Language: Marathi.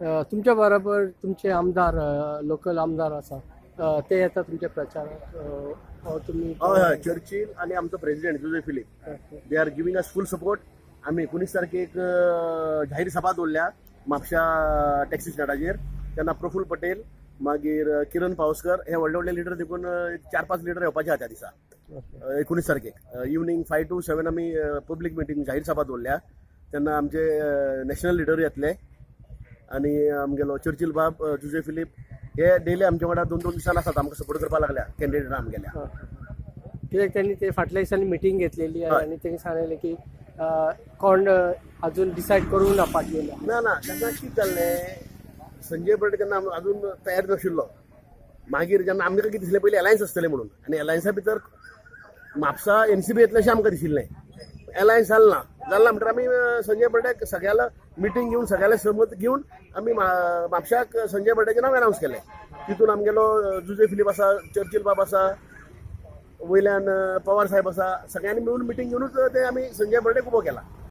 तुमच्या बरोबर तुमचे आमदार लोकल आमदार असा ते येतात तुमच्या प्रचारात तुम्ही हय हय चर्चिल आणि आमचो president Jose Filipe they are giving us full support. आम्ही 19 तारखेक जाहीर सभा दवरल्या म्हापशा टॅक्सी स्टँडाचेर. तेन्ना प्रफुल्ल पटेल मागीर किरण पावसकर हे व्हडले व्हडले लिडर देखून 4-5 लिडर येवपाचे आहा त्या दिसा 19 तारखेक इवनिंग 5 to 7 आमी पब्लीक मिटींग जाहीर सभा दवरल्या. तेन्ना आमचे नॅशनल लिडर येतले आनी आमगेलो चर्चिल बाब जुजे फिलिप हे डेली आमचे वांगडा 2-2 दिसान आसात. आमकां सपोर्ट करपाक लागल्या कॅन्डिडेट आमगेल्या. कित्याक त्यांनी ते फाटल्या दिसांनी मिटींग घेतलेली आहे आणि त्यांनी सांगितले की कोण अजून डिसाईड करूंक ना पाटलेल्या ना ना तेन्ना कितें जाल्लें संजय बर्डे तेन्ना अजून तयार नाशिल्लो. मागीर जेन्ना आमकां कितें दिसलें पयलीं अलायन्स आसतलें म्हणून आनी अलायन्सा भितर म्हापसा एनसीबी येतलें अशें आमकां दिशिल्लें. अलायन्स जालना म्हणटर आमी संजय बर्डेक सगळ्याला मिटींग घेवन सगळ्याला सहमत घेवन आमी म्हापशाक संजय बर्डेचें नांव अनावन्स केलें. तितून आमगेलो जुजे फिलिप आसा, चर्चिल बाब आसा, वयल्यान पवार साहेब आसा, सगळ्यांनी मिळून मिटींग घेवनूच ते आमी संजय बर्डेक उबो केला.